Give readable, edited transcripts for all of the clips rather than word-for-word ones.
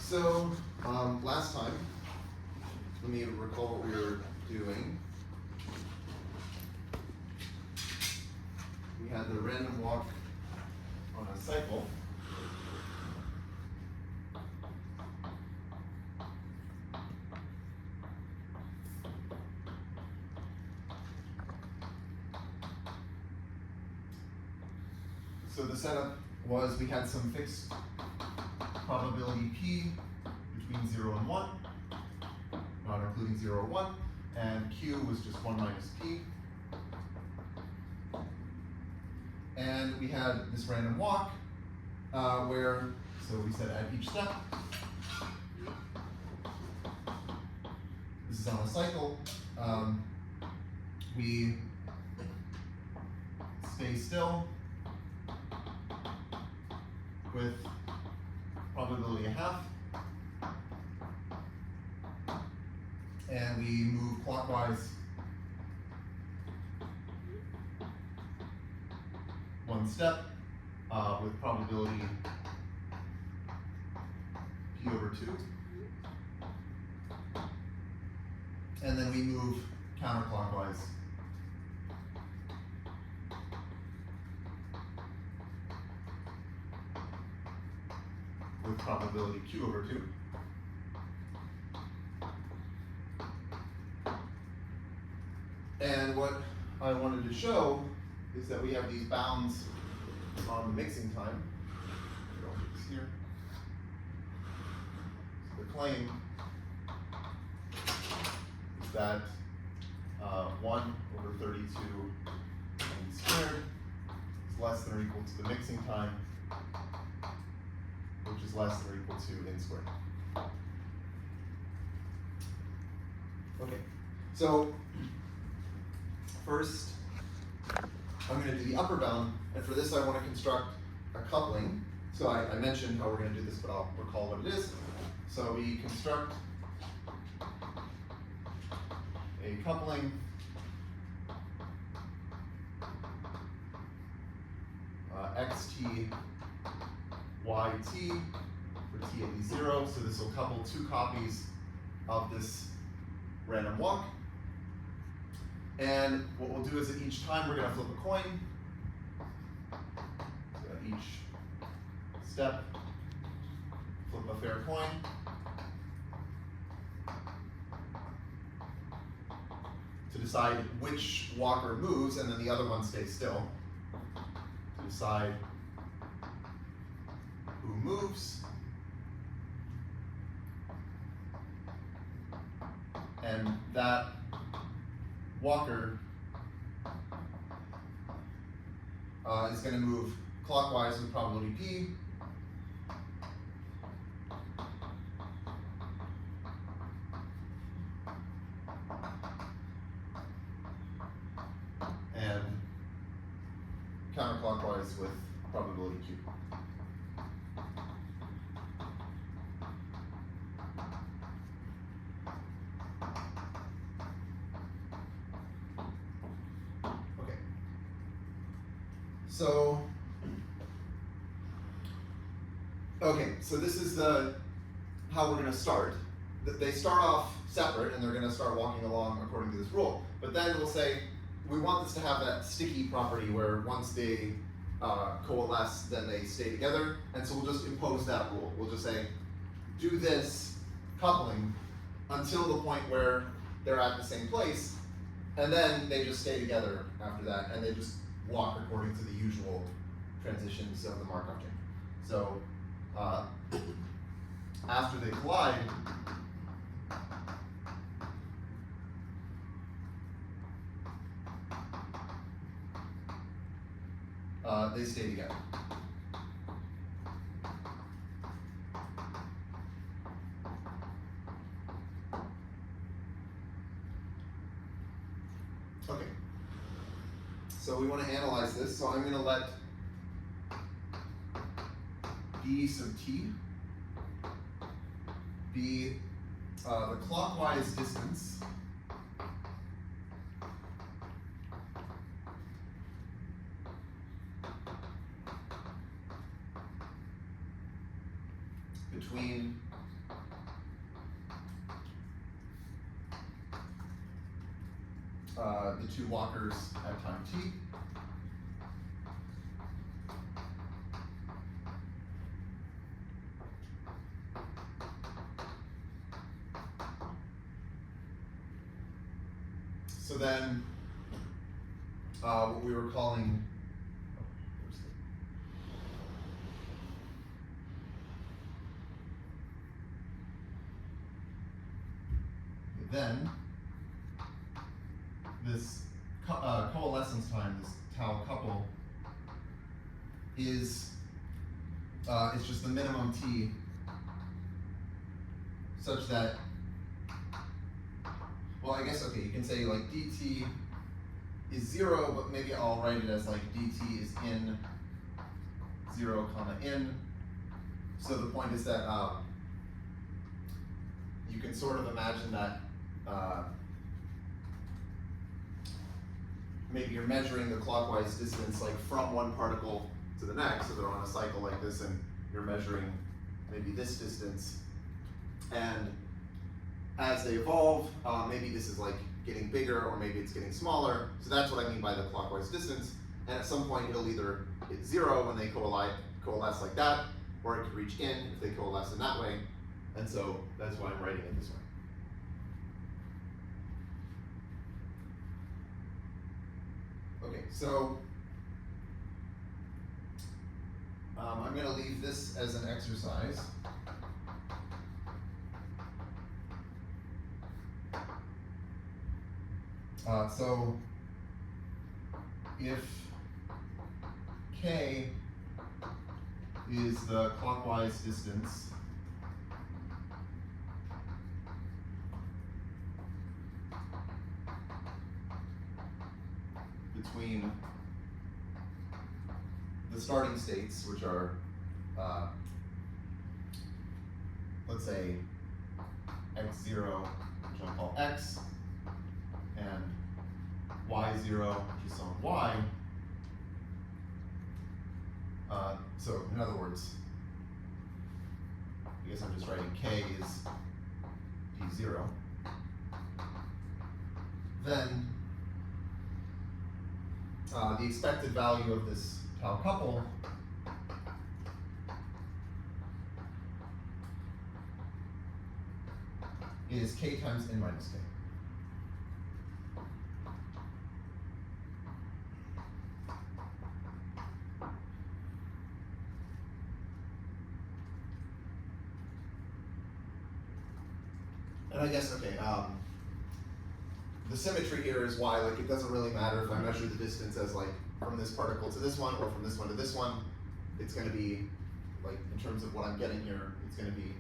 So, last time, let me recall what we were doing. We had the random walk on a cycle. So the setup was we had some fixed probability p between 0 and 1, not including 0 or 1, and q was just 1 minus p. And we had this random walk where, so we said at each step, this is on a cycle, we stay still with probability 1/2, and we move clockwise 1 step with probability p over 2, and then we move counterclockwise with probability q over 2. And what I wanted to show is that we have these bounds on the mixing time. I'll put this here. So the claim is that 1 over 32 n squared is less than or equal to the mixing time, which is less than or equal to n squared. Okay, so first I'm going to do the upper bound, and for this I want to construct a coupling. So I mentioned how we're going to do this, but I'll recall what it is. So we construct a coupling xt yt for t at least 0. So this will couple 2 copies of this random walk. And what we'll do is at each time we're going to flip a coin. So at each step, flip a fair coin. To decide which walker moves, and then the other one stays still. To decide who moves. And that walker is going to move clockwise with probability p. And counterclockwise with probability q. So this is how we're going to start. They start off separate, and they're going to start walking along according to this rule. But then we'll say, we want this to have that sticky property where once they coalesce, then they stay together. And so we'll just impose that rule. We'll just say, do this coupling until the point where they're at the same place, and then they just stay together after that, and they just walk according to the usual transitions of the Markov chain. So after they collide, they stay together. Okay. So we want to analyze this. So I'm going to let d sub t be the clockwise distance between the two walkers at time t. So then, what we were calling, then this coalescence time, this tau couple, is it's just the minimum t, such that, well, I guess, okay, you can say like dt is 0, but maybe I'll write it as like dt is in 0, comma in. So the point is that you can sort of imagine that maybe you're measuring the clockwise distance like from one particle to the next, so they're on a cycle like this, and you're measuring maybe this distance. And as they evolve, maybe this is like getting bigger, or maybe it's getting smaller. So that's what I mean by the clockwise distance. And at some point it'll either hit 0 when they coalesce like that, or it could reach in if they coalesce in that way. And so that's why I'm writing it this way. Okay, so I'm going to leave this as an exercise. So if k is the clockwise distance between the starting states, which are, let's say, x0, which I'll call x, and y0, which is on y. So in other words, I guess I'm just writing k is d0. Then the expected value of this tau couple is k times n minus k. And I guess, okay, the symmetry here is why, like, it doesn't really matter if I measure the distance as like from this particle to this one, or from this one to this one. It's going to be, like, in terms of what I'm getting here, it's going to be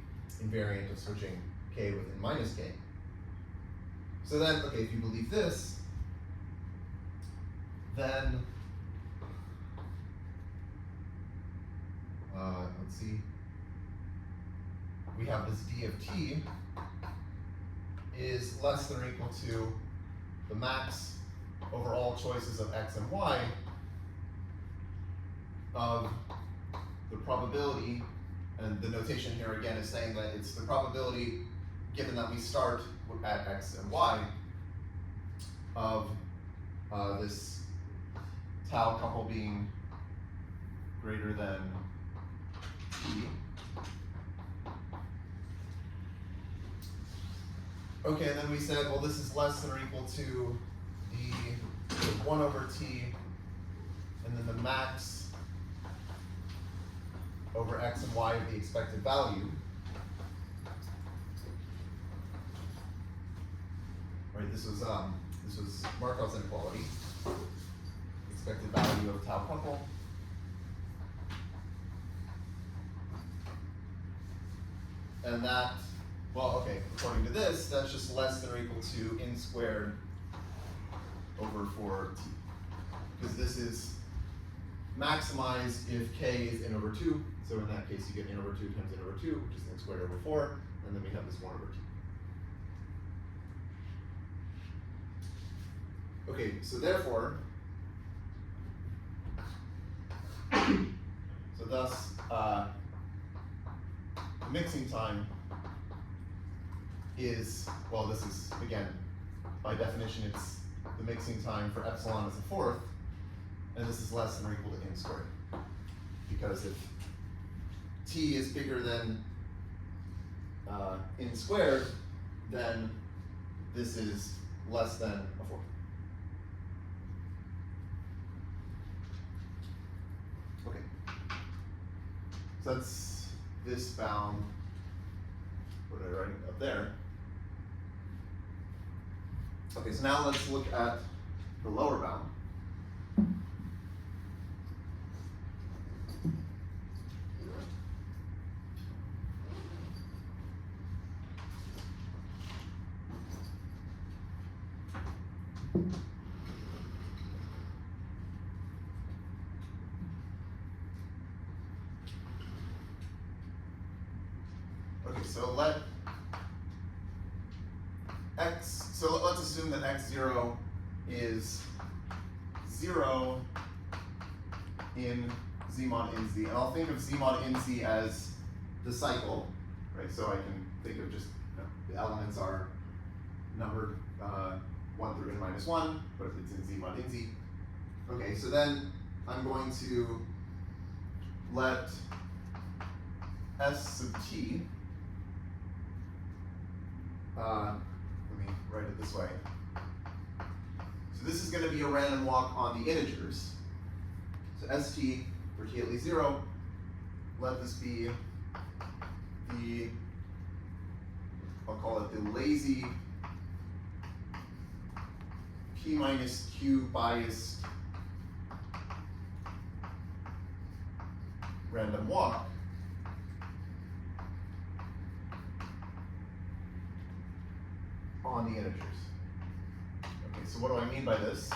invariant of switching k with n minus k. So then, okay, if you believe this, then let's see, we have this d of t is less than or equal to the max over all choices of x and y of the probability, and the notation here again is saying that it's the probability, given that we start at x and y, of this tau couple being greater than t. Okay, and then we said, well, this is less than or equal to the 1 over t, and then the max over x and y of the expected value. Right, this was Markov's inequality, expected value of tau couple. And that, well, okay, according to this, that's just less than or equal to n squared over 4t. Because this is maximized if k is n over 2. So in that case, you get n over 2 times n over 2, which is n squared over 4. And then we have this 1 over 2. Okay, so therefore, so thus, the mixing time is, well, this is, again, by definition, it's the mixing time for epsilon as a fourth, and this is less than or equal to n squared. Because if t is bigger than n squared, then this is less than a fourth. Okay. So that's this bound. What did I write up there? Okay, so now let's look at the lower bound. Okay, so let's assume that x0 is 0 in z mod nz, and I'll think of z mod nz as the cycle, right? So I can think of just, the elements are numbered 1 through n minus 1, but if it's in z mod nz. Okay, so then I'm going to let s sub t, let me write it this way. So this is going to be a random walk on the integers. So st for t at least 0, let this be the, I'll call it the lazy p minus q biased random walk on the integers. Okay, so what do I mean by this?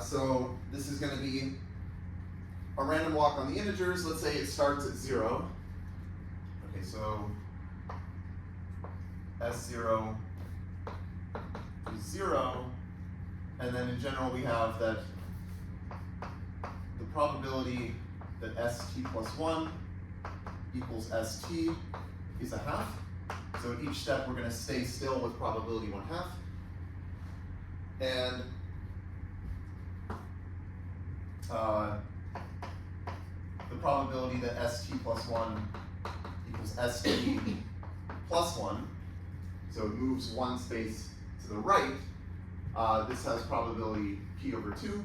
So this is going to be a random walk on the integers. Let's say it starts at 0. Okay, so S0 is 0, and then in general we have that the probability that st plus 1 equals st is a half. So at each step we're going to stay still with probability 1/2. And the probability that st plus 1 equals st plus 1, so it moves one space to the right, this has probability p over 2.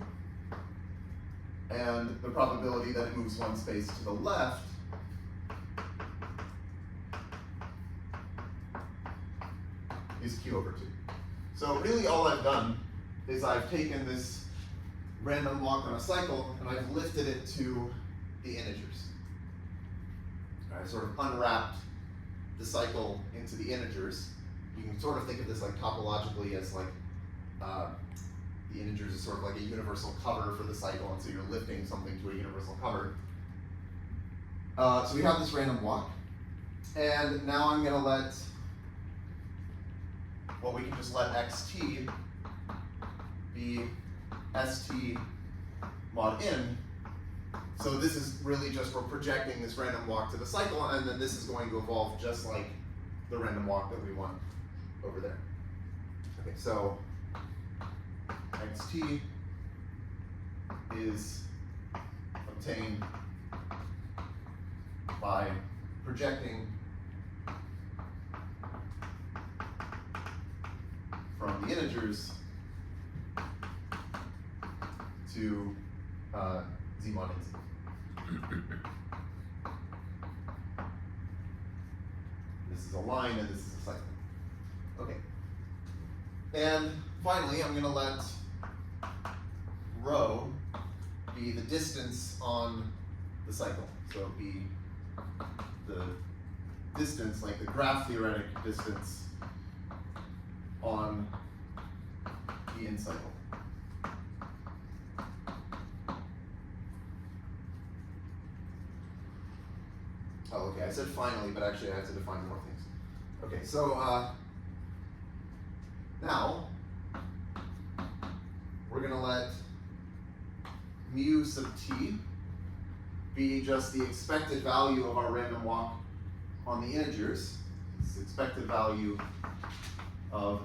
And the probability that it moves one space to the left is q over 2. So really all I've done is I've taken this random walk on a cycle and I've lifted it to the integers. I've sort of unwrapped the cycle into the integers. You can sort of think of this like topologically as like the integers is sort of like a universal cover for the cycle, and so you're lifting something to a universal cover. So we have this random walk, and now I'm going to let, well, we can just let xt be st mod n. So this is really just, we're projecting this random walk to the cycle, and then this is going to evolve just like the random walk that we want over there. Okay, so xt is obtained by projecting from the integers to z mod nz. This is a line and this is a cycle. Okay. And finally, I'm going to let rho be the distance on the cycle. So be the distance, like the graph theoretic distance on the in cycle. Oh, okay, I said finally, but actually I have to define more things. Okay, so now we're going to let mu sub t be just the expected value of our random walk on the integers. This expected value of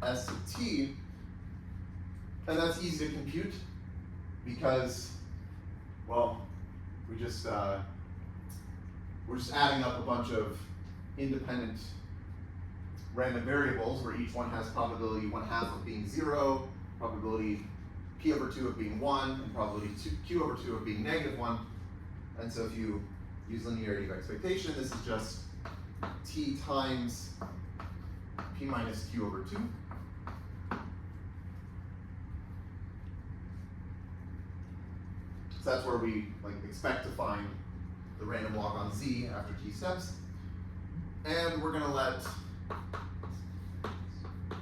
S sub t, and that's easy to compute because, well, we're just adding up a bunch of independent random variables where each one has probability 1/2 of being 0, probability p over 2 of being 1, and probability q over 2 of being -1. And so if you use linearity of expectation, this is just t times p minus q over 2. So that's where we expect to find the random walk on z after t steps. And we're going to let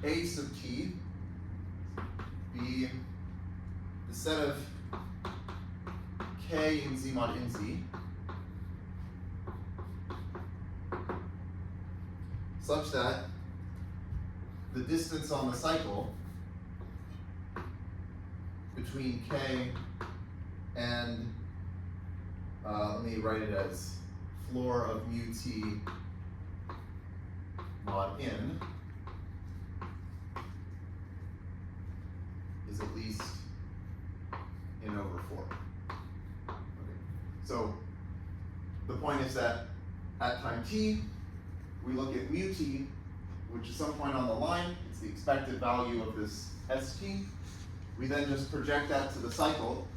a sub t be the set of k in z mod in z such that the distance on the cycle between k and, let me write it as floor of mu t mod in, is at least n over 4. Okay. So the point is that at time t, we look at mu t, which is some point on the line. It's the expected value of this st. We then just project that to the cycle,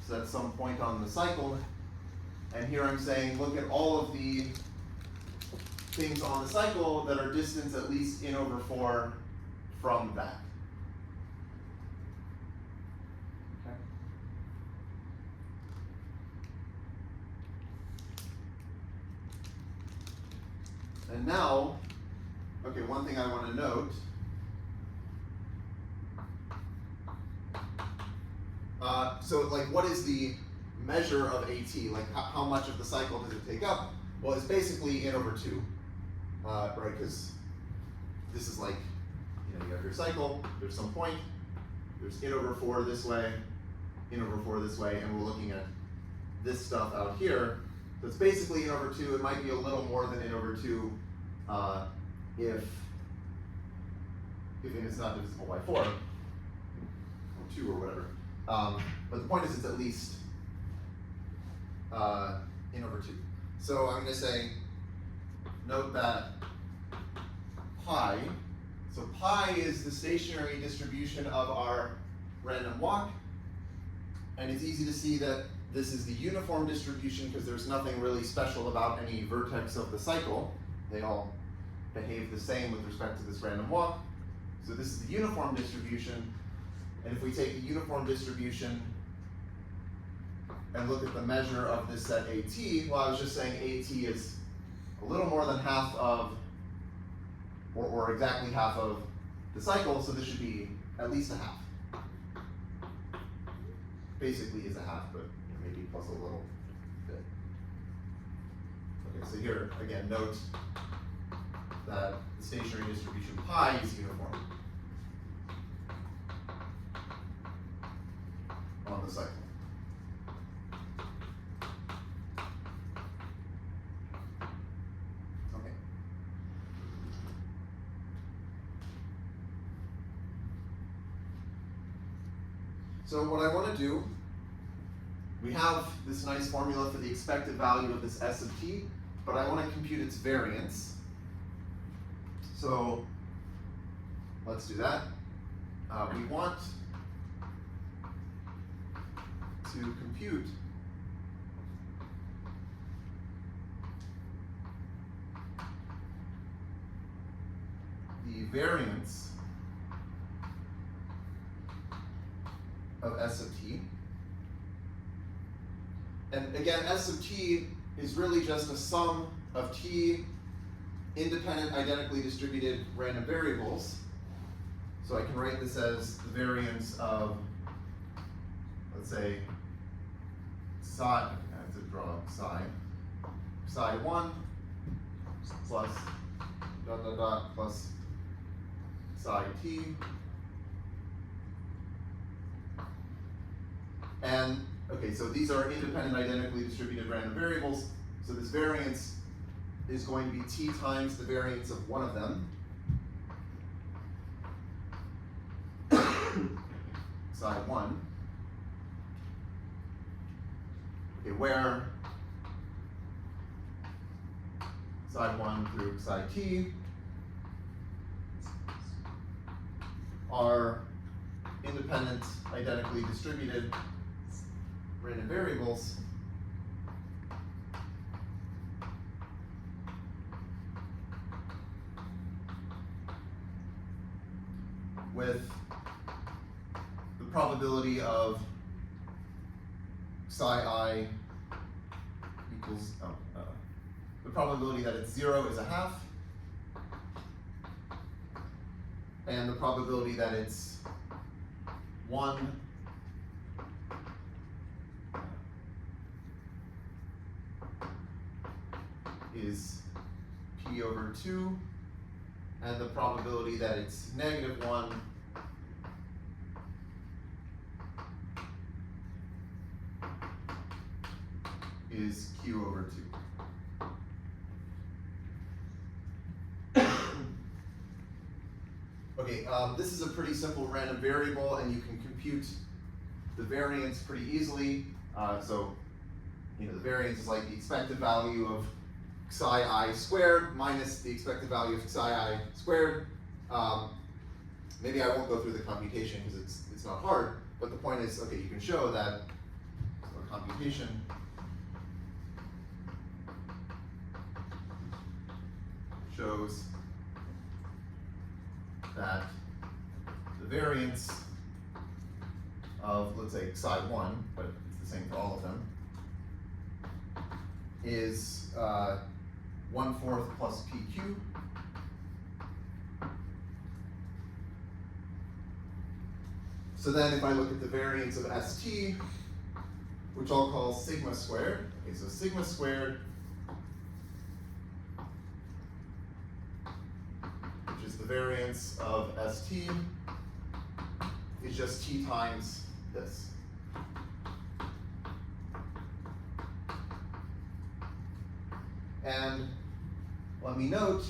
so that's some point on the cycle. And here I'm saying, look at all of the things on the cycle that are distance at least n over 4 from that. Okay. And now, okay, one thing I want to note, so what is the measure of AT? How much of the cycle does it take up? Well, it's basically n over 2, right? Because this is you have your cycle, there's some point, there's n over 4 this way, n over 4 this way, and we're looking at this stuff out here. So it's basically n over 2. It might be a little more than n over 2 if n is not divisible by 4, or 2 or whatever. But the point is it's at least n over 2. So I'm going to say, note that pi, so pi is the stationary distribution of our random walk, and it's easy to see that this is the uniform distribution because there's nothing really special about any vertex of the cycle. They all behave the same with respect to this random walk. So this is the uniform distribution, and if we take the uniform distribution and look at the measure of this set AT, well, I was just saying AT is a little more than half of, or exactly half of the cycle, so this should be at least a half. Basically is a half, but maybe plus a little bit. Okay, so here, again, note that the stationary distribution pi is uniform on the cycle. Okay. So what I want to do, we have this nice formula for the expected value of this S of t, but I want to compute its variance. So let's do that. We want to compute the variance of S of t. And again, S of t is really just a sum of t independent, identically distributed random variables. So I can write this as the variance of, let's say, psi, I have to draw psi 1 plus dot dot dot plus psi t. And okay, so these are independent, identically distributed random variables. So this variance is going to be t times the variance of one of them. psi1, okay, where psi1 through psi t are independent, identically distributed random variables with the probability of psi I equals, the probability that it's 0 is a half, and the probability that it's 1 is p over 2, and the probability that it's -1 is q over 2. Okay, this is a pretty simple random variable, and you can compute the variance pretty easily. So, the variance is like the expected value of psi I squared minus the expected value of psi I squared. Maybe I won't go through the computation because it's not hard, but the point is, okay, you can show that computation shows that the variance of, let's say, psi1, but it's the same for all of them, is 1/4 plus pq. So then if I look at the variance of st, which I'll call sigma squared, okay, so sigma squared, which is the variance of st, is just t times this. And let me note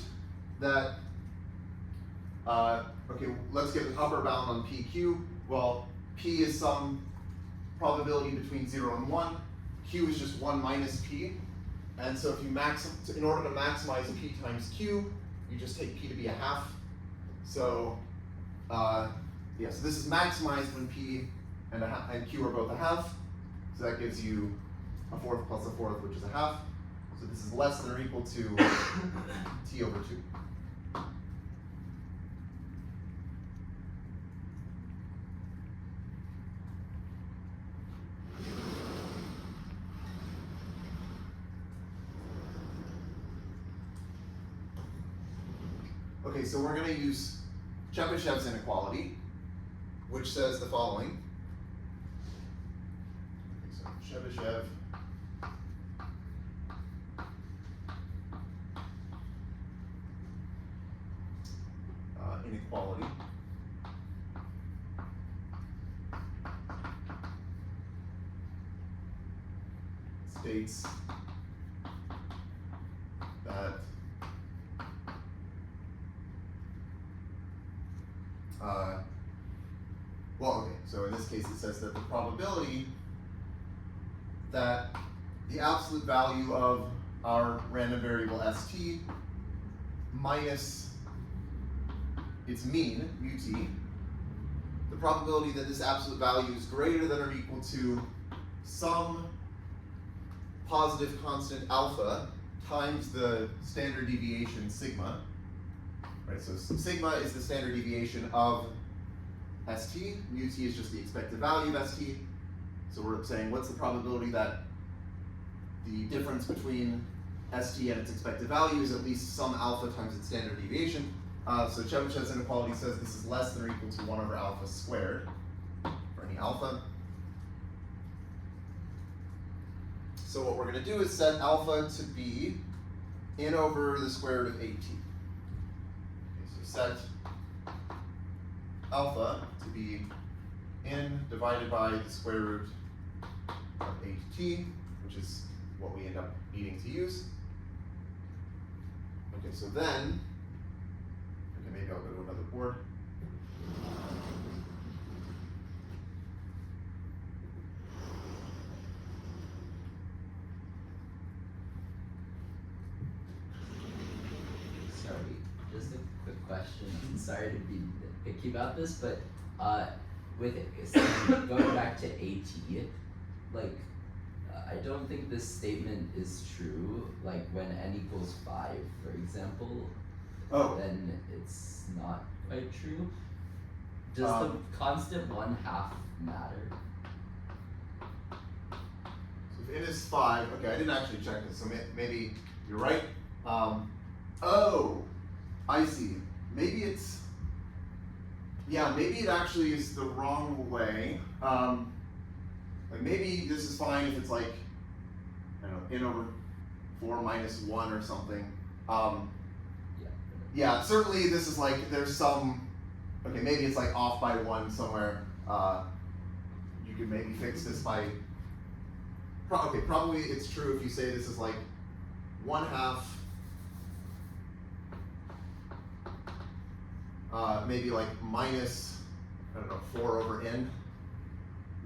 that, okay, let's get an upper bound on PQ. Well, P is some probability between 0 and 1. Q is just 1 minus P. And so if you in order to maximize P times Q, you just take P to be a half. So, so this is maximized when P and Q are both a half. So that gives you a fourth plus a fourth, which is a half. So this is less than or equal to t over 2. Okay, so we're going to use Chebyshev's inequality, which says the following. Okay, so Chebyshev inequality states that so in this case it says that the probability that the absolute value of our random variable st minus its mean, mu t, the probability that this absolute value is greater than or equal to some positive constant alpha times the standard deviation sigma. Right, so sigma is the standard deviation of st, mu t is just the expected value of st. So we're saying what's the probability that the difference between st and its expected value is at least some alpha times its standard deviation. So Chebyshev's inequality says this is less than or equal to 1 over alpha squared for any alpha. So what we're going to do is set alpha to be in over the square root of 8t. Okay, so set alpha to be in divided by the square root of 8t, which is what we end up needing to use. Okay, so then, okay, maybe I'll go to another board. sorry to be picky about this, but with going back to AT, like I don't think this statement is true. Like when n equals 5, for example, then it's not quite true. Does the constant 1/2 matter? So if n is 5, okay, I didn't actually check this, so maybe you're right. Oh, I see. Maybe it's, yeah, maybe it actually is the wrong way. Like maybe this is fine if it's like, I don't know, n over 4 minus 1 or something. Yeah, certainly this is like, there's some, okay, maybe it's like off by 1 somewhere. You could maybe fix this by, okay, probably it's true if you say this is like 1/2, maybe like minus, I don't know, 4 over n.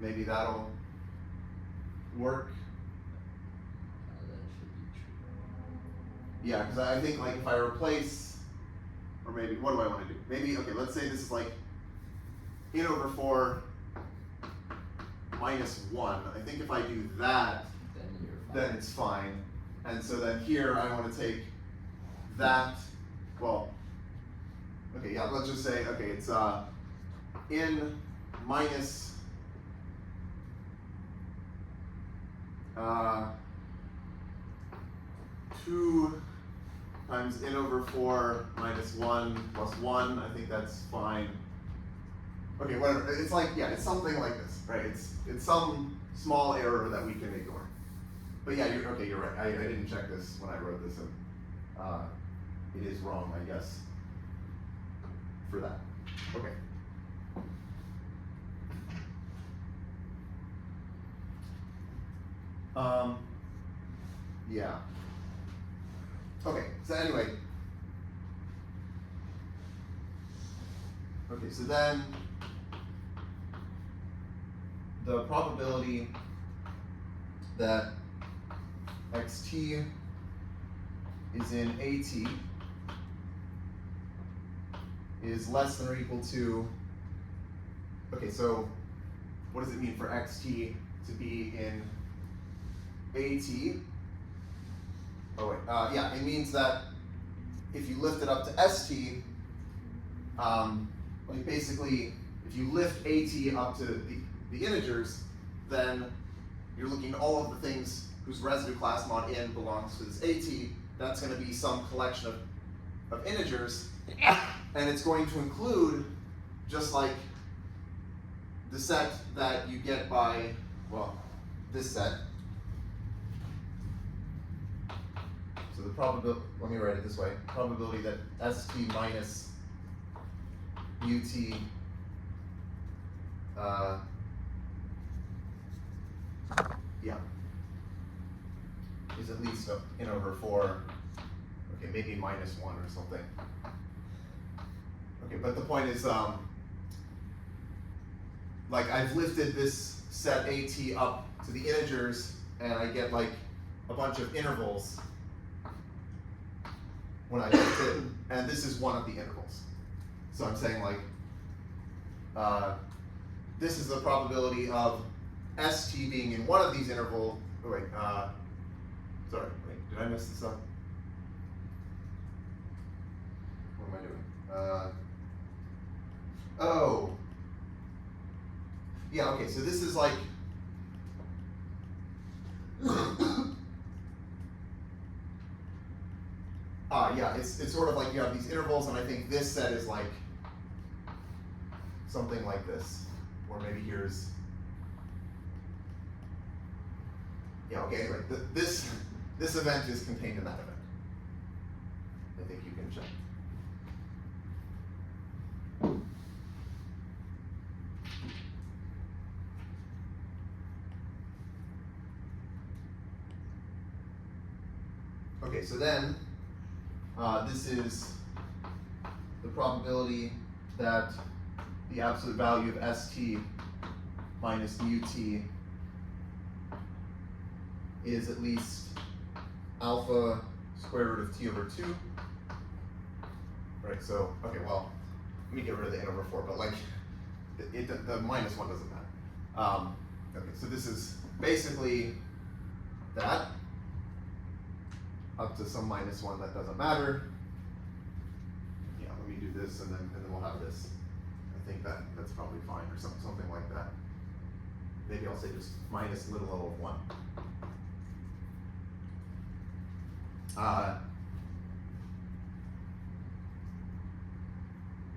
Maybe that'll work. That should be true. Yeah, because I think like if I replace, or maybe, what do I want to do? Maybe, okay, let's say this is like n over 4 minus 1. I think if I do that, then it's fine. And so then here I want to take that, well, okay, yeah, let's just say, okay, it's n minus 2 times n over 4 minus 1 plus 1. I think that's fine. Okay, whatever. It's like, yeah, it's something like this, right? It's some small error that we can ignore. But yeah, you're right. I didn't check this when I wrote this, and it is wrong, I guess, for that. Okay. Yeah. Okay, so anyway. Okay, so then the probability that xt is in AT is less than or equal to, okay, so what does it mean for xt to be in AT? Oh wait, yeah, it means that if you lift it up to st, like basically, if you lift AT up to the integers, then you're looking at all of the things whose residue class mod n belongs to this AT. That's going to be some collection of integers, and it's going to include just like the set that you get by, well, this set. So the probability, let me write it this way, probability that st minus ut yeah, is at least n over 4, okay, maybe minus 1 or something. Okay, but the point is, like I've lifted this set AT up to the integers, and I get like a bunch of intervals when I lift it, and this is one of the intervals. So I'm saying like, this is the probability of st being in one of these intervals. Oh wait, sorry, wait, did I mess this up? What am I doing? Oh. Yeah, okay, so this is like, yeah, it's sort of like you have these intervals, and I think this set is like something like this, or maybe here's, yeah, okay, anyway, this event is contained in that event. I think you can check. Okay, so then this is the probability that the absolute value of st minus mu t is at least alpha square root of t over 2. Right, so, okay, well, me get rid of the n over 4, but like, the minus 1 doesn't matter. Okay, so this is basically that, up to some minus 1 that doesn't matter. Yeah, let me do this, and then we'll have this. I think that's probably fine, or something like that. Maybe I'll say just minus little o of 1.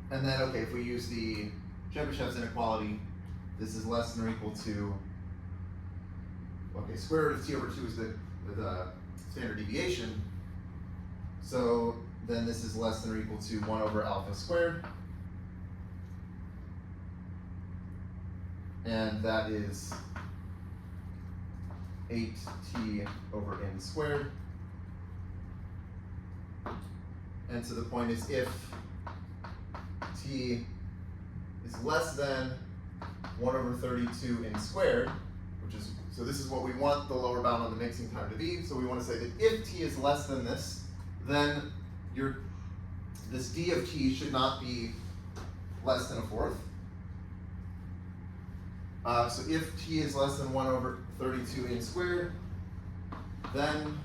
And then, okay, if we use the Chebyshev's inequality, this is less than or equal to, okay, square root of t over 2 is the standard deviation. So then this is less than or equal to 1 over alpha squared. And that is 8t over n squared. And so the point is, if t is less than 1 over 32 n squared, which is, so this is what we want the lower bound on the mixing time to be. So we want to say that if t is less than this, then this d of t should not be less than a fourth. So if t is less than 1 over 32 n squared, then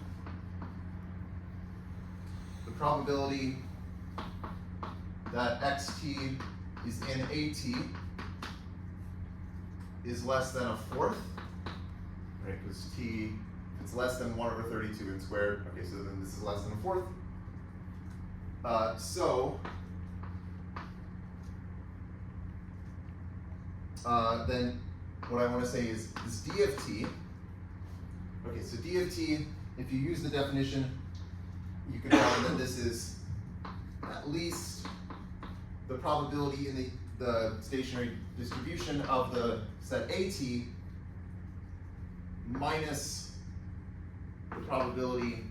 the probability that xt is in at is less than a fourth, right? Because t, it's less than 1 over 32 n squared. Okay, so then this is less than a fourth. Then what I want to say is this d of t. Okay, so d of t, if you use the definition, you can find that this is at least the probability in the stationary distribution of the set AT minus the probability,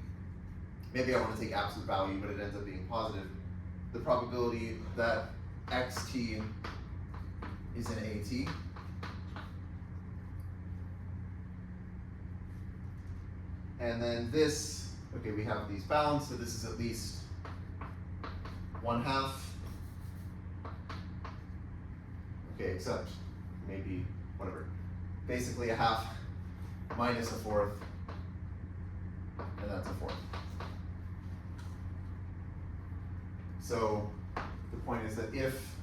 maybe I want to take absolute value, but it ends up being positive, the probability that xt is in AT. And then this, okay, we have these bounds, so this is at least 1/2. Okay, except maybe, whatever. Basically a half minus a fourth, and that's a fourth. So the point is that if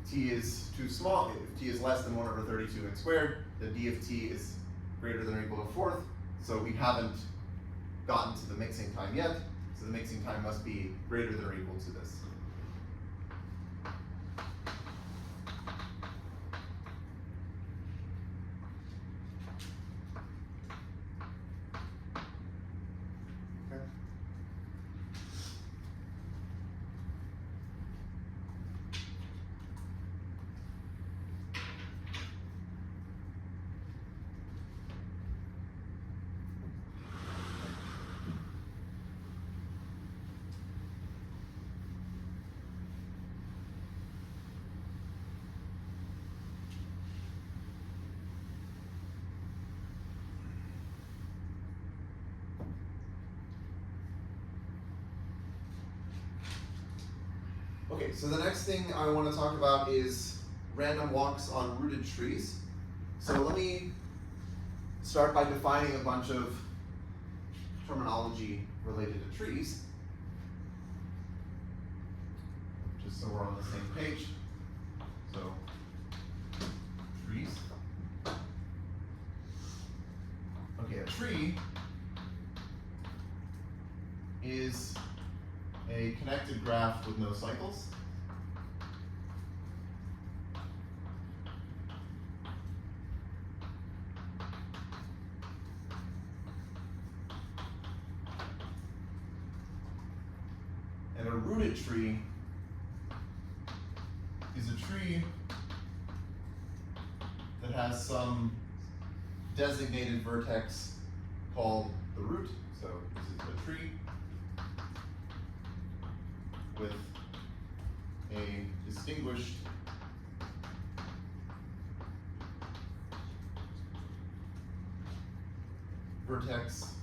t is too small, if t is less than 1 over 32 n squared, then d of t is greater than or equal to a fourth. So we haven't gotten to the mixing time yet, so the mixing time must be greater than or equal to this. Okay. Okay, so the next thing I want to talk about is random walks on rooted trees. So let me start by defining a bunch of terminology related to trees, just so we're on the same page. So, trees. Okay, a tree is a connected graph with no cycles. And a rooted tree is a tree that has some designated vertex called the root. So this is a tree with a distinguished vertex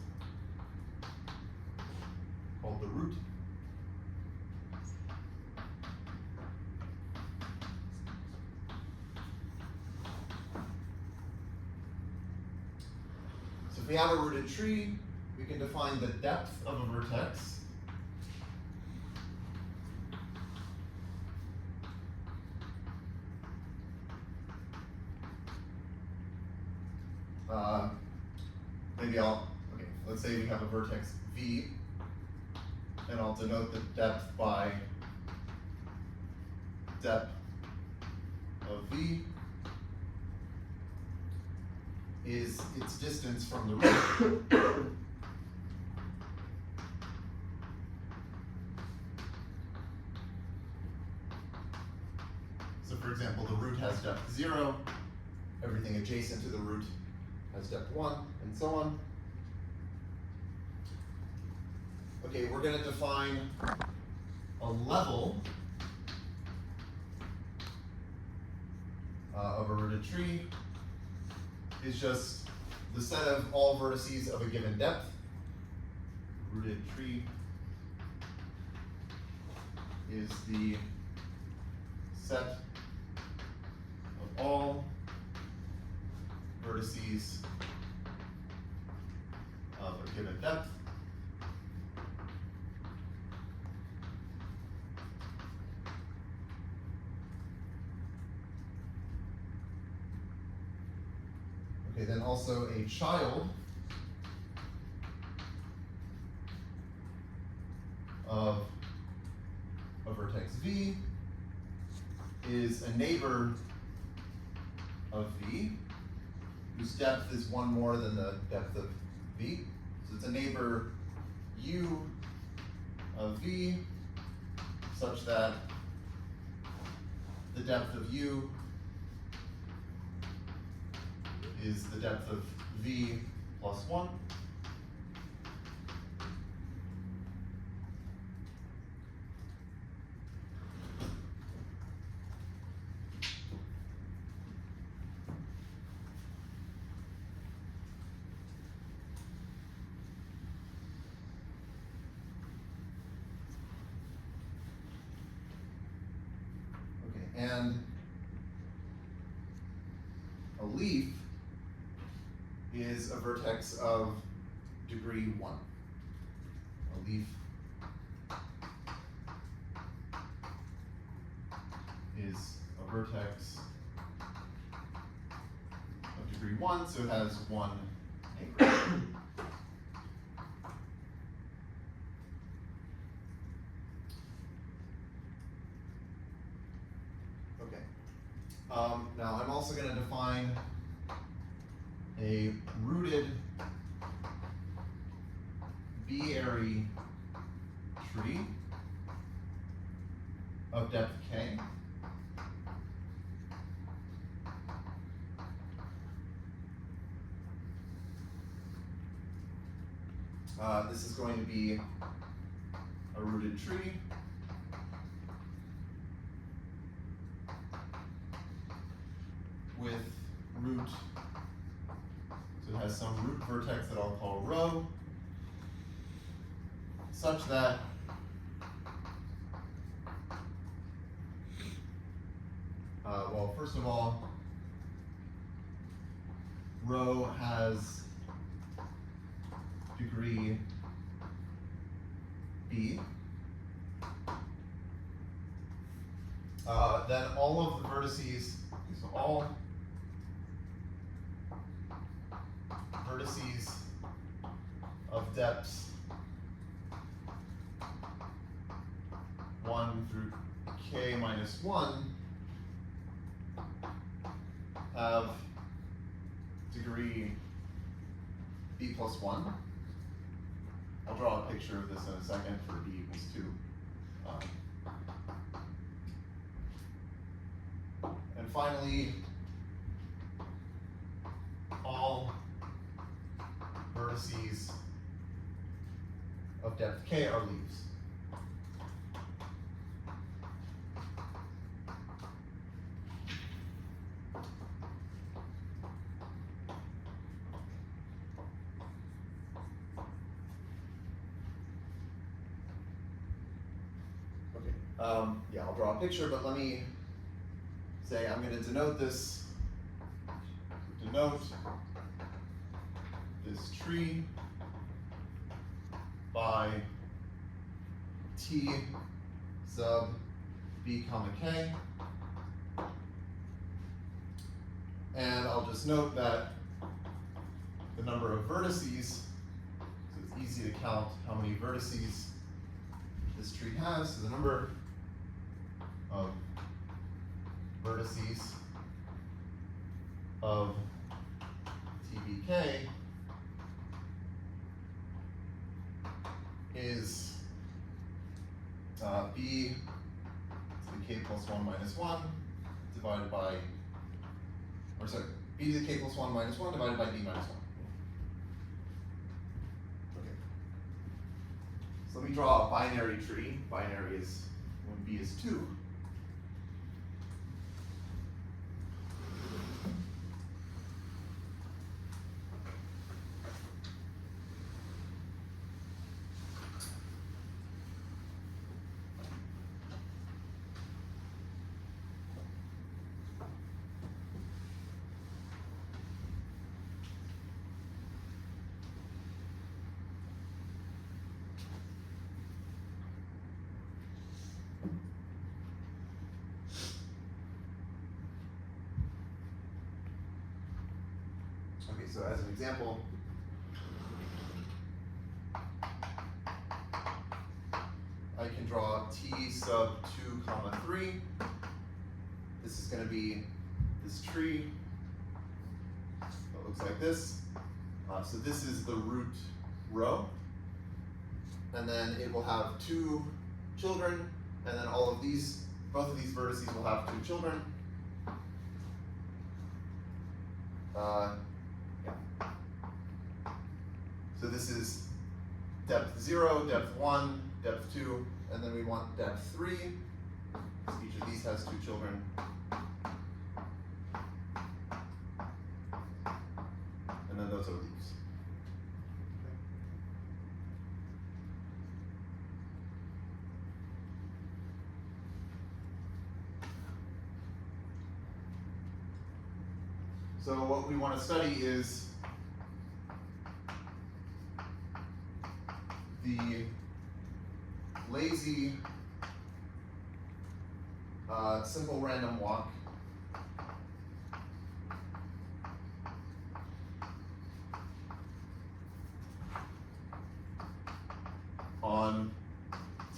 called the root. we have a rooted tree, we can define the depth of a vertex let's say we have a vertex V, and I'll denote the depth by depth of V is its distance from the root. So for example, the root has depth 0, everything adjacent to the root has depth 1, and so on. Okay, we're going to define a level of a rooted tree is just the set of all vertices of a given depth. Rooted tree is the set of all vertices of a given depth. Okay, then also a child of a vertex V is a neighbor of V whose depth is one more than the depth of V. So it's a neighbor U of V such that the depth of U is the depth of V plus 1. Okay, and a leaf is a vertex of degree 1. A leaf is a vertex of degree 1, so it has one neighbor. Okay. Now I'm also going to define a rooted B-ary tree of depth K. This is going to be a rooted tree with root. So it has some root vertex that I'll call rho, such that well, first of all, rho has degree B. Then all of the vertices, so all vertices of depths 1 through K minus 1 have degree B plus 1. I'll draw a picture of this in a second for B equals 2. And finally, all vertices of depth K are leaves. Yeah, I'll draw a picture, but let me say I'm going to denote this this tree by T sub B comma K. And I'll just note that the number of vertices, so it's easy to count how many vertices this tree has. So the number of vertices of TBK is B to the K plus 1 minus 1 divided by, or sorry, B to the K plus 1 minus 1 divided by B minus 1. Okay. So let me draw a binary tree. Binary is when B is 2. Okay, so as an example, I can draw T sub 2 comma 3. This is going to be this tree that looks like this. So this is the root row. And then it will have 2 children, and then all of these, both of these vertices will have 2 children. So this is depth 0, depth 1, depth 2, and then we want depth 3. So each of these has 2 children. And then those are leaves. Okay. So what we want to study is the lazy simple random walk on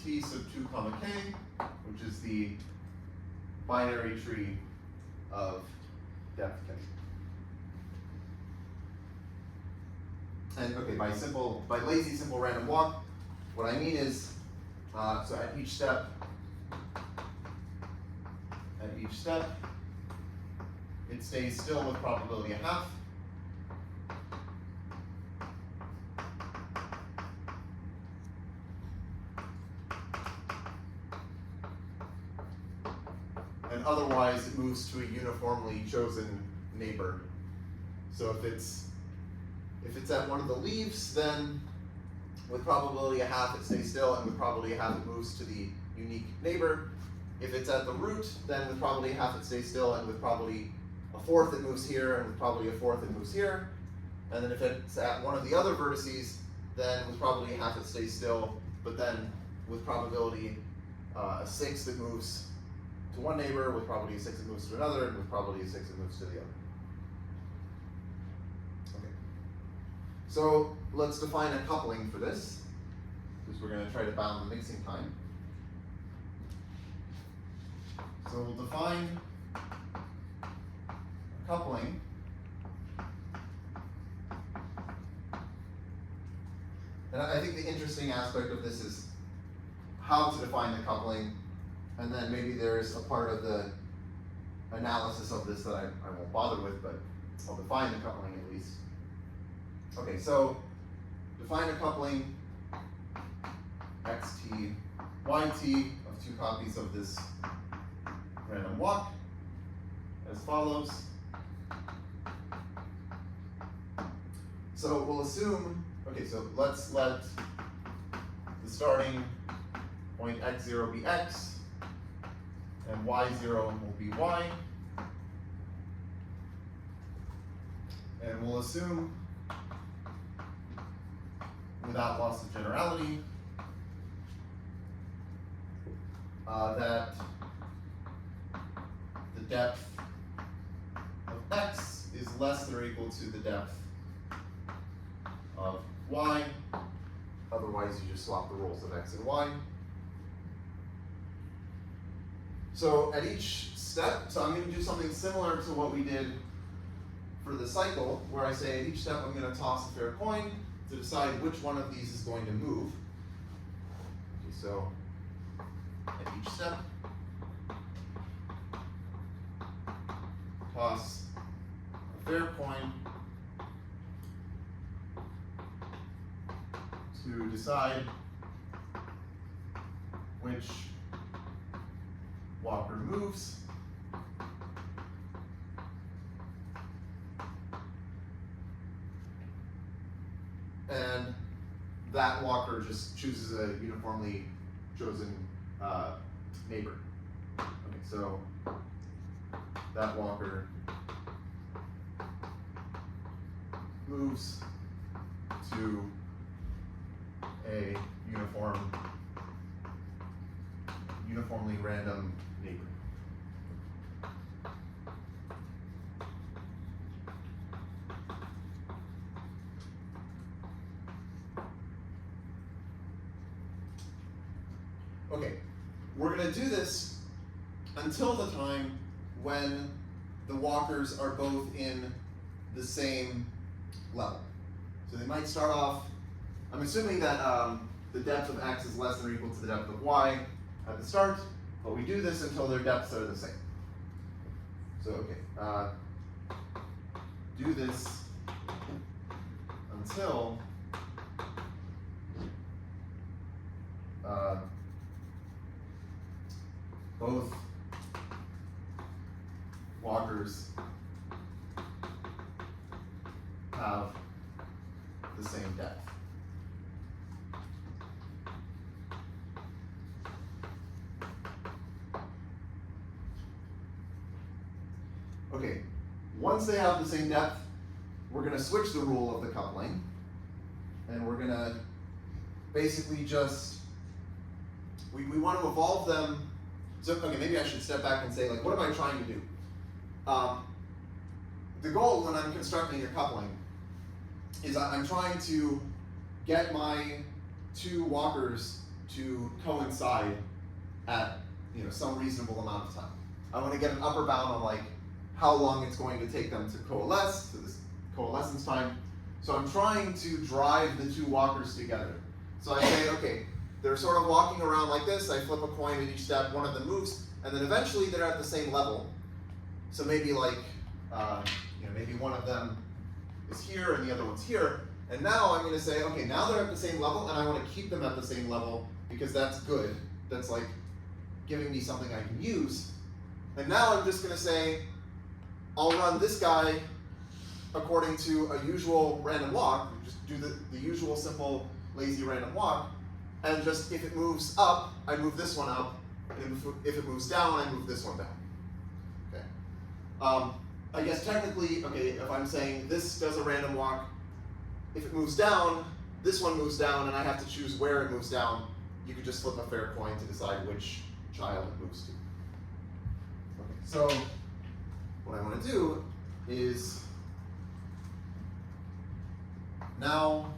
T sub 2 comma K, which is the binary tree of depth K. And okay, by lazy simple random walk, what I mean is, so at each step, it stays still with probability 1/2. And otherwise, it moves to a uniformly chosen neighbor. So if it's at one of the leaves, then with probability 1/2 it stays still, and with probability 1/2 it moves to the unique neighbor. If it's at the root, then with probability 1/2 it stays still, and with probability 1/4 it moves here, and with probability 1/4 it moves here. And then if it's at one of the other vertices, then with probability 1/2 it stays still, but then with probability 1/6 it moves to one neighbor, with probability 6 it moves to another, and with probability 6 it moves to the other. Okay. So let's define a coupling for this, because we're going to try to bound the mixing time. So we'll define a coupling and I think the interesting aspect of this is how to define the coupling, and then maybe there's a part of the analysis of this that I won't bother with, but I'll define the coupling at least. Okay, so define a coupling xt, yt of 2 copies of this random walk as follows. So we'll assume, okay, so let's let the starting point x0 be x, and y0 will be y. And we'll assume without loss of generality, that the depth of x is less than or equal to the depth of y. Otherwise, you just swap the roles of x and y. So at each step, so I'm going to do something similar to what we did for the cycle, where I say at each step I'm going to toss a fair coin to decide which one of these is going to move. Okay, so at each step, toss a fair coin to decide which walker moves. And that walker just chooses a uniformly chosen neighbor. Okay, so that walker moves to a uniformly random neighbor. Okay, we're going to do this until the time when the walkers are both in the same level. So they might start off, I'm assuming that the depth of x is less than or equal to the depth of y at the start, but we do this until their depths are the same. So, okay, do this until both walkers have the same depth. Okay, once they have the same depth, we're going to switch the rule of the coupling, and we're going to basically just, we want to evolve them. So, okay, maybe I should step back and say, like, what am I trying to do? The goal when I'm constructing a coupling is I'm trying to get my two walkers to coincide at some reasonable amount of time. I want to get an upper bound on like how long it's going to take them to coalesce, to this coalescence time. So I'm trying to drive the two walkers together. So I say, okay, they're sort of walking around like this. I flip a coin at each step, one of them moves, and then eventually they're at the same level. So maybe like, maybe one of them is here and the other one's here. And now I'm going to say, okay, now they're at the same level, and I want to keep them at the same level because that's good. That's like giving me something I can use. And now I'm just going to say, I'll run this guy according to a usual random walk. Just do the usual simple lazy random walk. And just if it moves up, I move this one up. And if it moves down, I move this one down. Okay. I guess technically, okay, if I'm saying this does a random walk, if it moves down, this one moves down, and I have to choose where it moves down, you could just flip a fair coin to decide which child it moves to. Okay, so what I want to do is now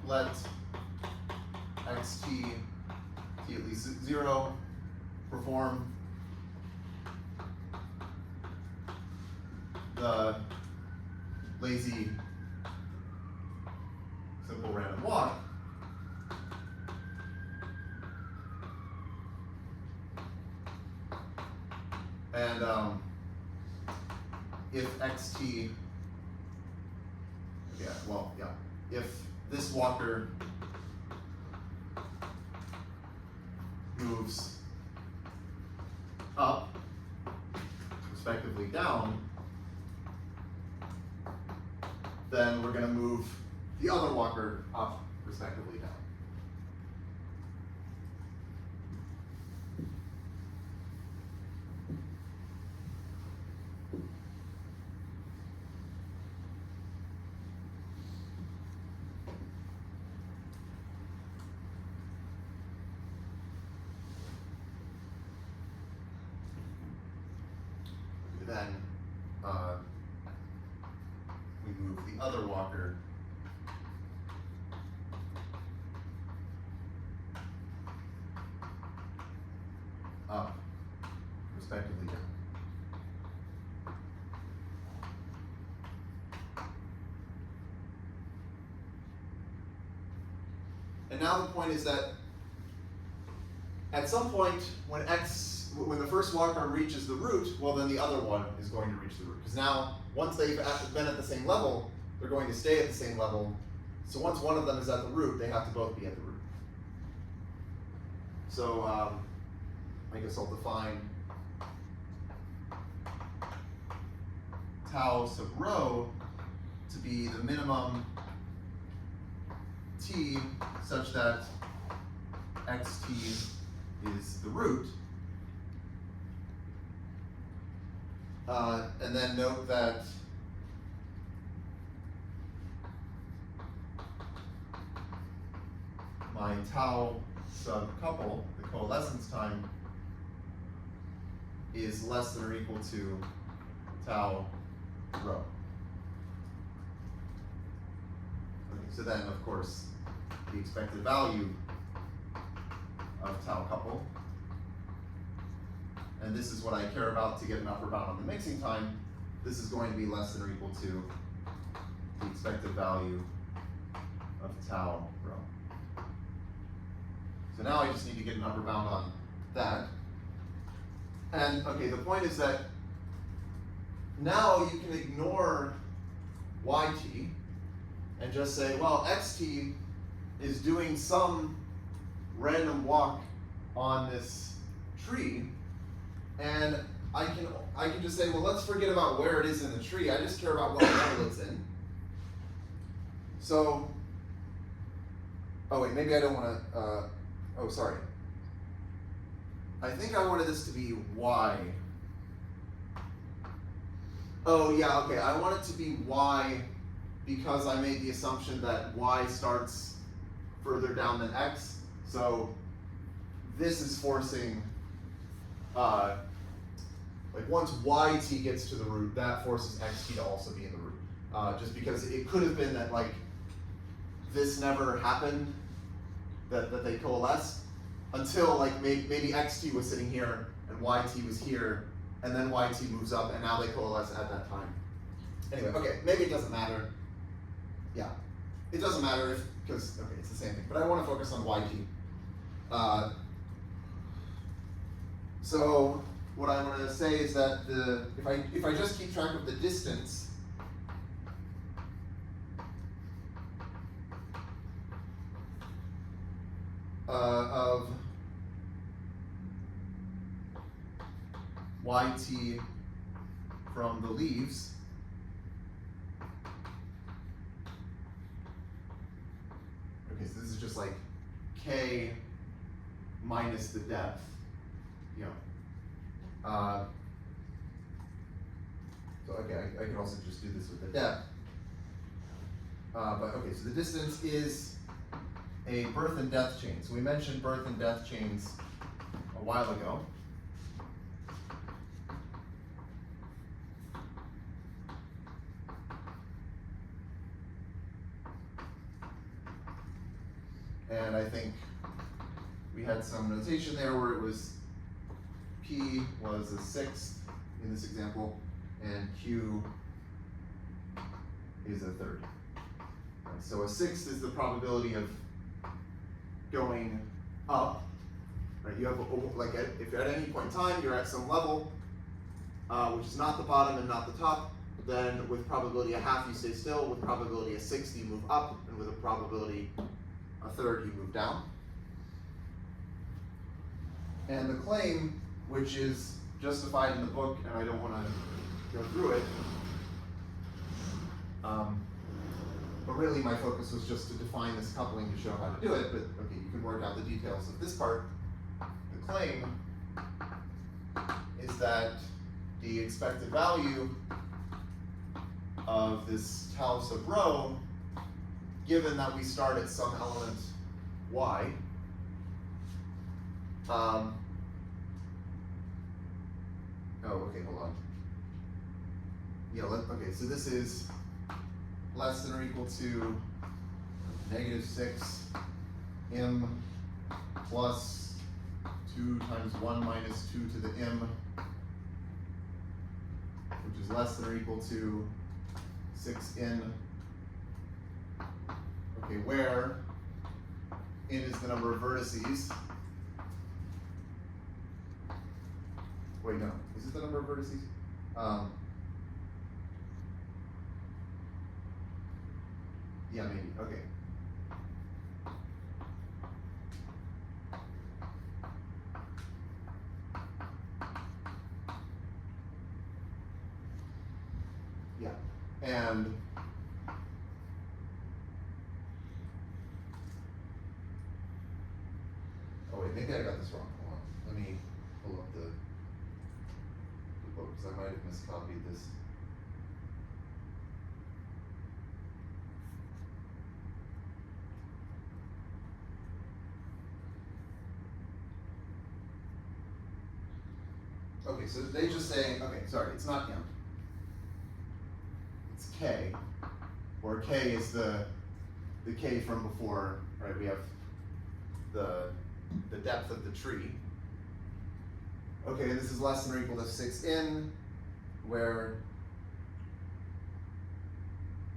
let xt t at least 0 perform the lazy simple random walk. And if xt, if this walker moves up, respectively down, then we're going to move the other walker up, respectively down. then we move the other walker up, respectively down. And now the point is that at some point when the first walker reaches the root, well then the other one is going to reach the root. Because now, once they've been at the same level, they're going to stay at the same level. So once one of them is at the root, they have to both be at the root. So I guess I'll define tau sub rho to be the minimum t such that xt is the root. And then note that my tau sub couple, the coalescence time, is less than or equal to tau rho. Okay, so then, of course, the expected value of tau couple, and this is what I care about to get an upper bound on the mixing time, this is going to be less than or equal to the expected value of tau rho. So now I just need to get an upper bound on that. And okay, the point is that now you can ignore yt and just say, well, xt is doing some random walk on this tree, and I can just say, well, let's forget about where it is in the tree. I just care about what level it's in. So, oh wait, maybe I don't want to. Oh, sorry. I think I wanted this to be y. Oh yeah, okay. I want it to be y because I made the assumption that y starts further down than x. So this is forcing, like once yt gets to the root, that forces xt to also be in the root. Just because it could have been that like this never happened, that they coalesced, until like maybe xt was sitting here and yt was here, and then yt moves up and now they coalesce at that time. Anyway, okay, maybe it doesn't matter. Yeah, it doesn't matter because okay, it's the same thing, but I want to focus on yt. So what I'm going to say is that if I just keep track of the distance, of yt from the leaves, okay, so this is just like k minus the depth, you know. So okay, I can also just do this with the depth. But okay, so the distance is a birth and death chain. So we mentioned birth and death chains a while ago. And I think we had some notation there where it was P was a sixth in this example, and Q is a third. Right, so a sixth is the probability of going up. Right, you have like if at any point in time you're at some level, which is not the bottom and not the top, then with probability a half you stay still, with probability a sixth you move up, and with a probability a third you move down. And the claim, which is justified in the book, and I don't want to go through it, but really my focus was just to define this coupling to show how to do it, but okay, you can work out the details of this part. The claim is that the expected value of this tau sub rho, given that we start at some element y, oh, okay, hold on. okay, so this is less than or equal to -6 m plus 2 times 1 minus 2 to the m, which is less than or equal to 6n. Okay, where n is the number of vertices. Wait, no, is it the number of vertices? Yeah, maybe, okay. Yeah, and oh wait, maybe I got this wrong. Hold on. Let me pull up the book because I might have miscopied this. Okay, so they just say, okay, sorry, it's not m. It's k, where k is the k from before, right? We have the depth of the tree. Okay, this is less than or equal to 6n, where,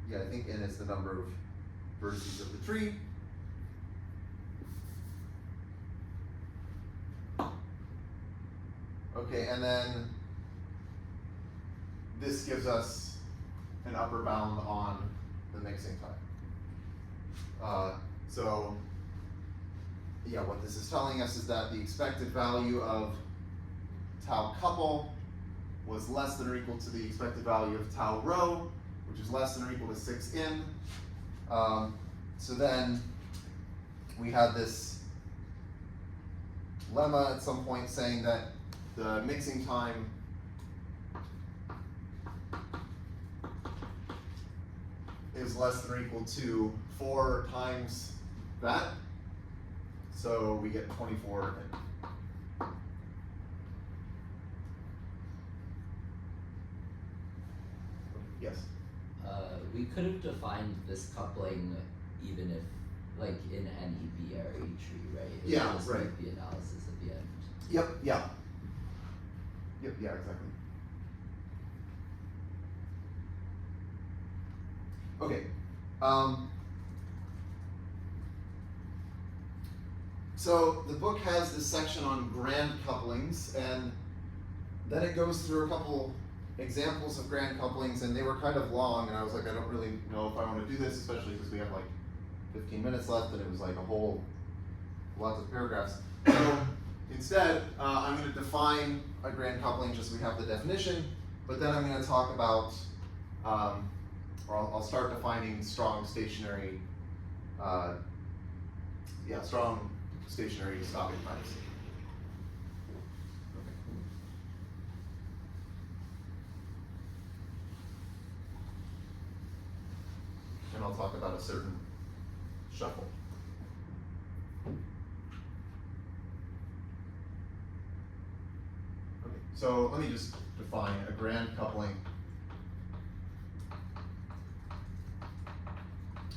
yeah, I think n is the number of vertices of the tree. Okay, and then this gives us an upper bound on the mixing time. So, yeah, what this is telling us is that the expected value of tau couple was less than or equal to the expected value of tau rho, which is less than or equal to 6n. So then we had this lemma at some point saying that the mixing time is less than or equal to 4 times that. So we get 24. Yes? We could have defined this coupling even if, like, in any binary tree, right? It would Yeah, just right. make the analysis at the end. Yep, yeah. Yep, yeah, exactly. Okay. So the book has this section on grand couplings, and then it goes through a couple examples of grand couplings, and they were kind of long, and I was like, I don't really know if I want to do this, especially because we have like 15 minutes left, and it was like lots of paragraphs. So instead, I'm going to define a grand coupling just so we have the definition, but then I'm going to talk about, or I'll start defining strong stationary stopping times. And I'll talk about a certain shuffle. Okay, so let me just define a grand coupling.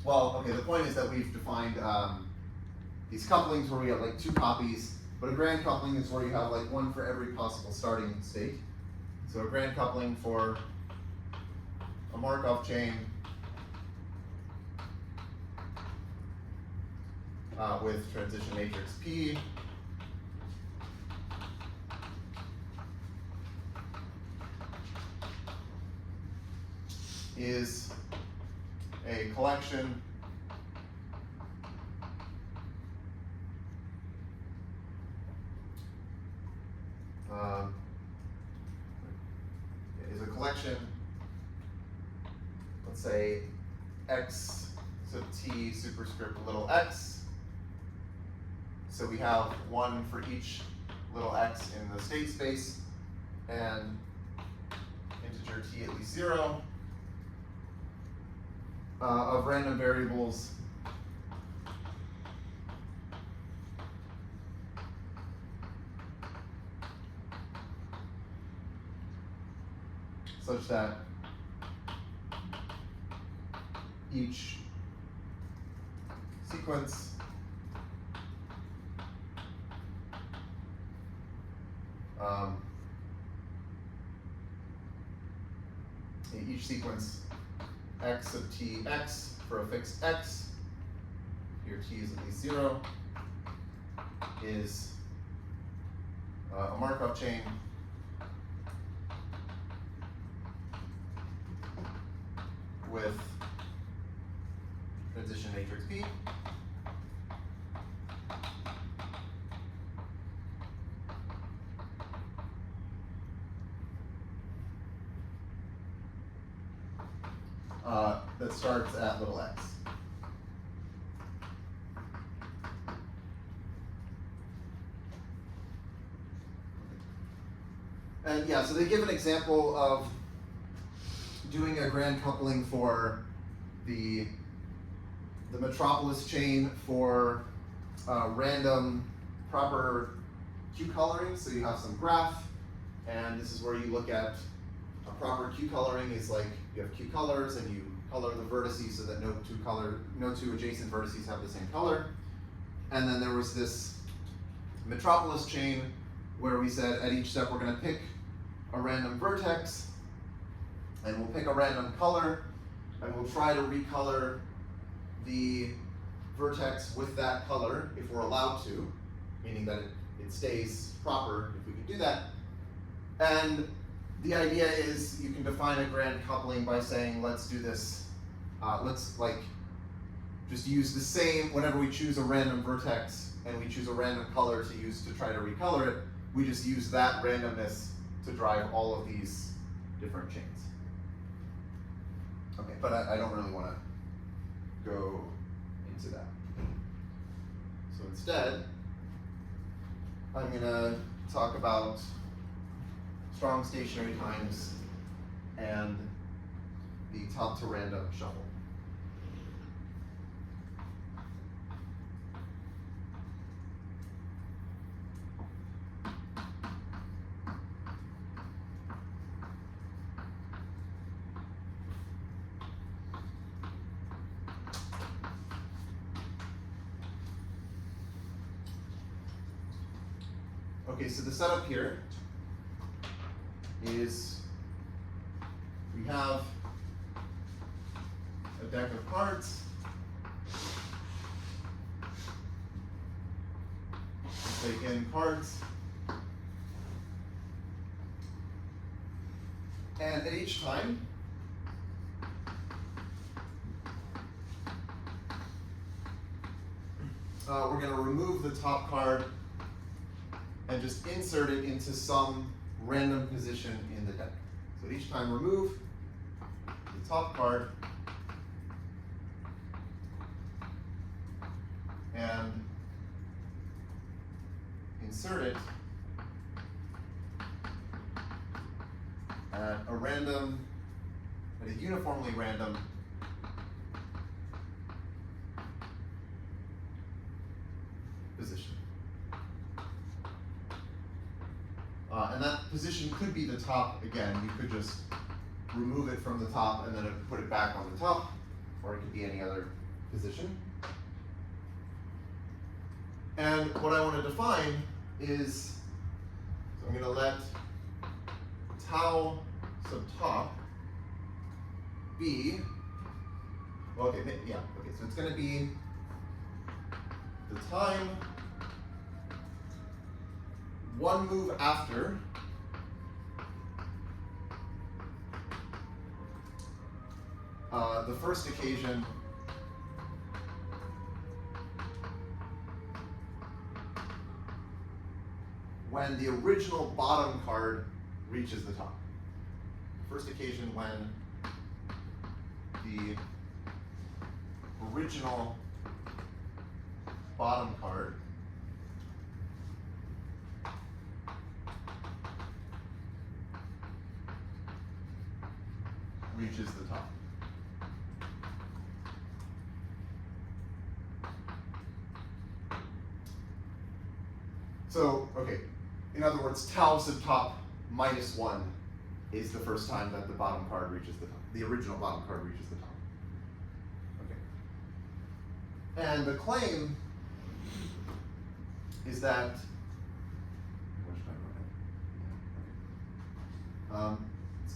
Well, okay, the point is that we've defined these couplings where we have like 2 copies, but a grand coupling is where you have like 1 for every possible starting state. So a grand coupling for a Markov chain with transition matrix P is a collection let's say x sub t superscript little x. So we have 1 for each little x in the state space, and integer t at least 0 of random variables such that each sequence x of t x for a fixed x, here t is at least 0, is a Markov chain with transition matrix P. That starts at little x. And yeah, so they give an example of doing a grand coupling for the metropolis chain for random proper Q coloring. So you have some graph, and this is where you look at a proper Q coloring is like you have Q colors and you color the vertices so that no two adjacent vertices have the same color. And then there was this metropolis chain where we said at each step we're going to pick a random vertex and we'll pick a random color and we'll try to recolor the vertex with that color if we're allowed to, meaning that it stays proper if we can do that. And the idea is you can define a grand coupling by saying, let's do this, let's like just use the same, whenever we choose a random vertex and we choose a random color to use to try to recolor it, we just use that randomness to drive all of these different chains. Okay, but I don't really want to go into that. So instead, I'm going to talk about strong stationary times and the top to random shuffle. Okay, so the setup here is we have a deck of cards. We take in cards. And at each time, we're going to remove the top card and just insert it into some random position in the deck. So at each time remove the top card and insert it at a uniformly random position. And that position could be the top again. You could just remove it from the top and then put it back on the top, or it could be any other position. And what I want to define is, so I'm going to let tau sub top be, well, okay, yeah, okay, so it's going to be the time one move after the first occasion when the original bottom card reaches the top. First occasion when the original bottom card reaches the top. So, okay, in other words, tau sub top minus 1 is the first time that the bottom card reaches the top. The original bottom card reaches the top. And the claim is that, so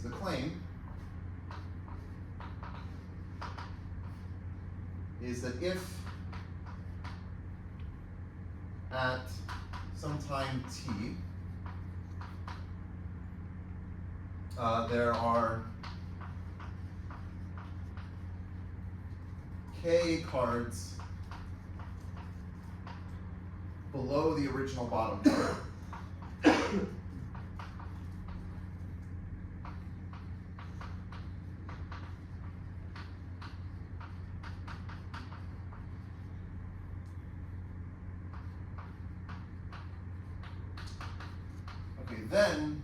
the claim is that if at some time t, there are k cards below the original bottom card, then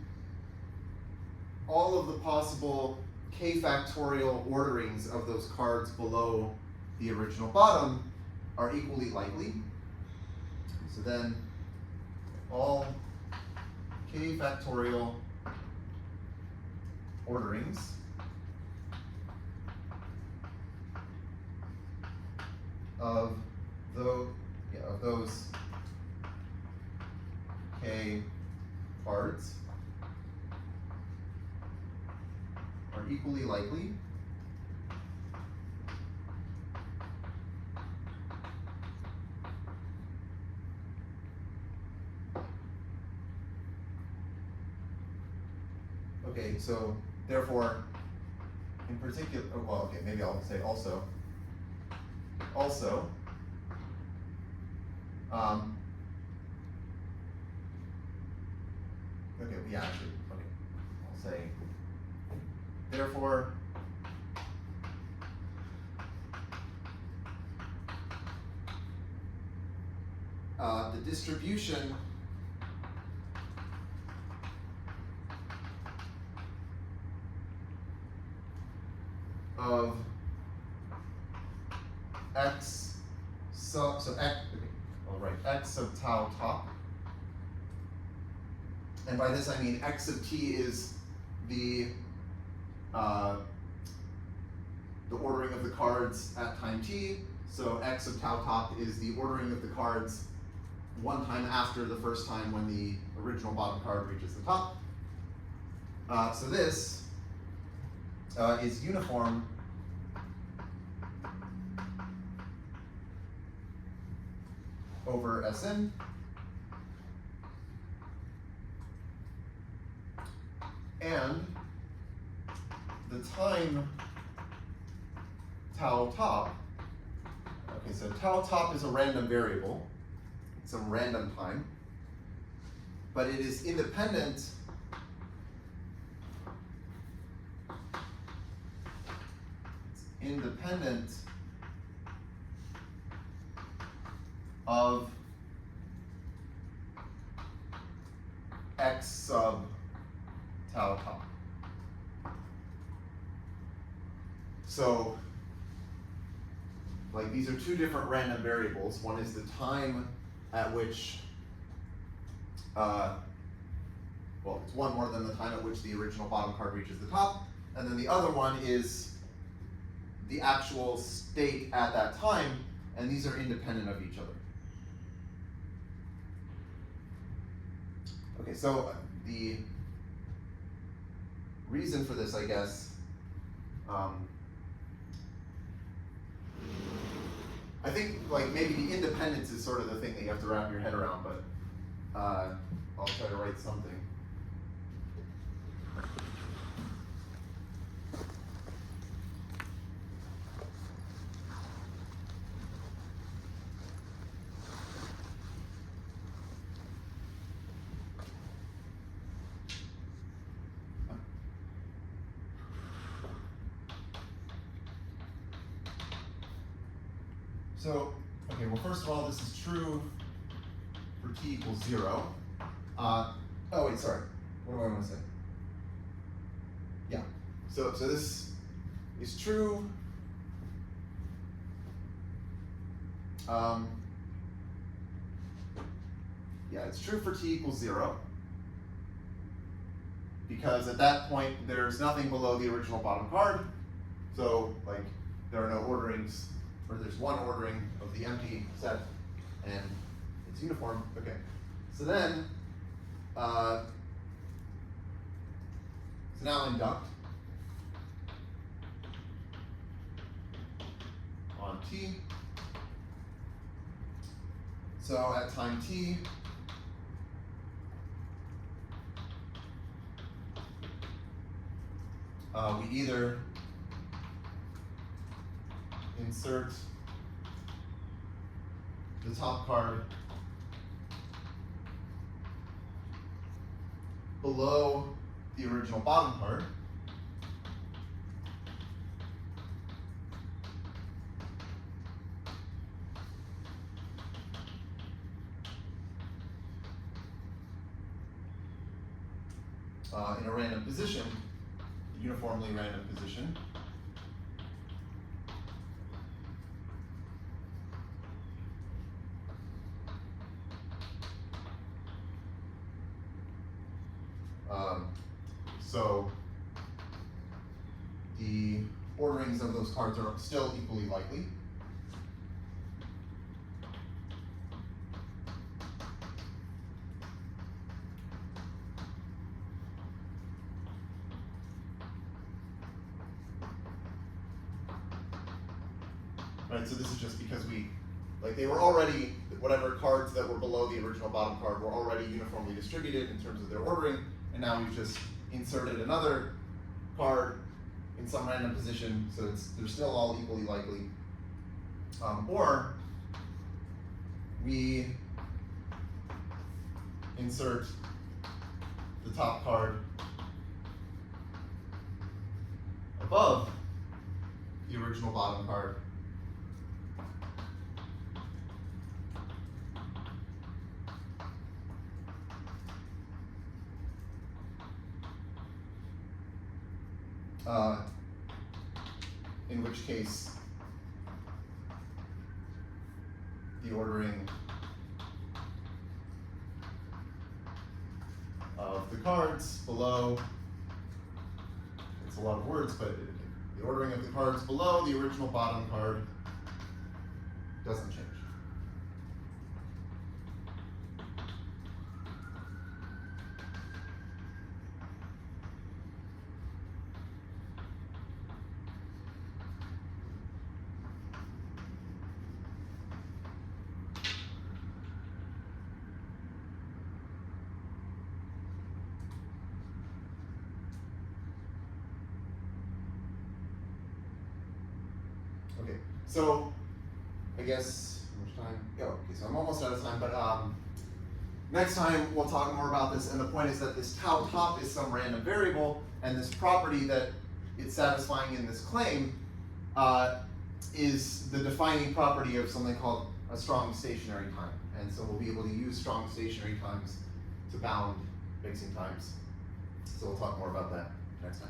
all of the possible k factorial orderings of those cards below the original bottom are equally likely. So then all k factorial orderings of those k cards are equally likely. Okay, so therefore, in particular, well, okay, maybe I'll say also, okay, yeah, actually, okay, I'll say, therefore, the distribution of x sub, so x, okay, I'll write x sub tau top. And by this I mean x of t is the ordering of the cards at time t. So x of tau top is the ordering of the cards one time after the first time when the original bottom card reaches the top. So this is uniform over Sn. And the time tau top, okay, so tau top is a random variable, some random time, but it is independent of x sub tau top. So, like, these are two different random variables. One is the time at which, well, it's one more than the time at which the original bottom card reaches the top, and then the other one is the actual state at that time, and these are independent of each other. Okay, so the reason for this, I guess, I think like maybe the independence is sort of the thing that you have to wrap your head around, but I'll try to write something. So, okay, well, first of all, this is true for t equals 0. Oh, wait, sorry. What do I want to say? Yeah, so this is true. Yeah, it's true for t equals 0. Because at that point, there's nothing below the original bottom card. So, like, there are no orderings or there's one ordering of the empty set, and it's uniform. Okay, so then, so now induct on t. So at time t, we either insert the top card below the original bottom card, in a random position, uniformly random position. So the orderings of those cards are still equally likely. Right, so this is just because they were already, whatever cards that were below the original bottom card were already uniformly distributed in terms of their ordering, and now we've just inserted another card in some random position, so they're still all equally likely. Or we insert the top card above the original bottom card, in which case the ordering of the cards below, it's a lot of words, but the ordering of the cards below the original bottom card doesn't change. Okay, so I guess how much time? Yeah, okay, so I'm almost out of time, but next time we'll talk more about this, and the point is that this tau top is some random variable, and this property that it's satisfying in this claim is the defining property of something called a strong stationary time. And so we'll be able to use strong stationary times to bound mixing times. So we'll talk more about that next time.